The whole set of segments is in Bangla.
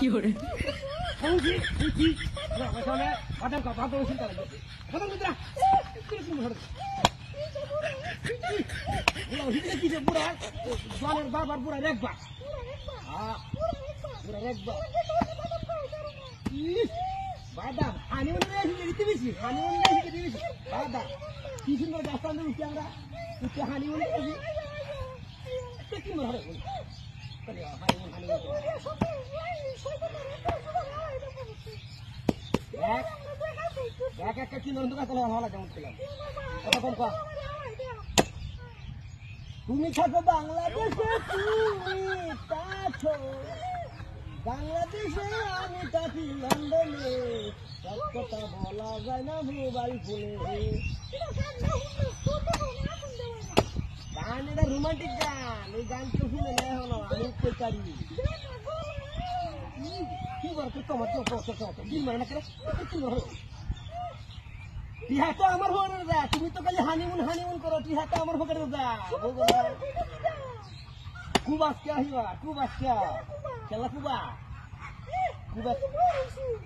কি করে হউছি কি আসলে বাদাম কা বাদাম চিন্তা লাগে বাদাম দিরা কি করে বুড়া হিতে কি যে বুড়া জলের বাবার বুড়া রেখবা হ্যাঁ বুড়া রেখবা বাদাম হানিমুন এসে দিতে বেশি হানিমুন এসে দিতে বেশি বাদাম কি সুন্দর গাছ আনতে উঠি আমরা উঠে হানিমুন এসে কি মনে হবে হানিমুন হানিমুন এক একটা কিলো দোকান ভালো লাগে উঠছিলাম কতক্ষণ কর তুমি থাকো বাংলাদেশে তুমি আছো বাংলাদেশে আমি থাকি লন্ডনে সব কথা বলা যায় না মোবাইল ফোনে গান এটা রোমান্টিক গান এই গান কেউ শুনে না হলো আমি উঠতে পারি কি করছো তোমার দিন মানে না করে টিহা তো আমার হয়ে যা তুমি তো খালি হানিমুন হানিমুন করো টিহা তো আমার হয়ে যা খুব আজকে আহিবা খুব আজকে খেলা খুবা খুবা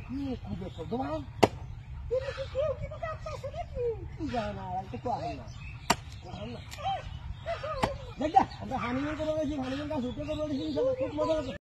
কি খুবে তো তোমার জানা তো কোয়া না দেখ আমরা হানিমুন করবো হানিমুন কাজ উঠে করবো খুব মজা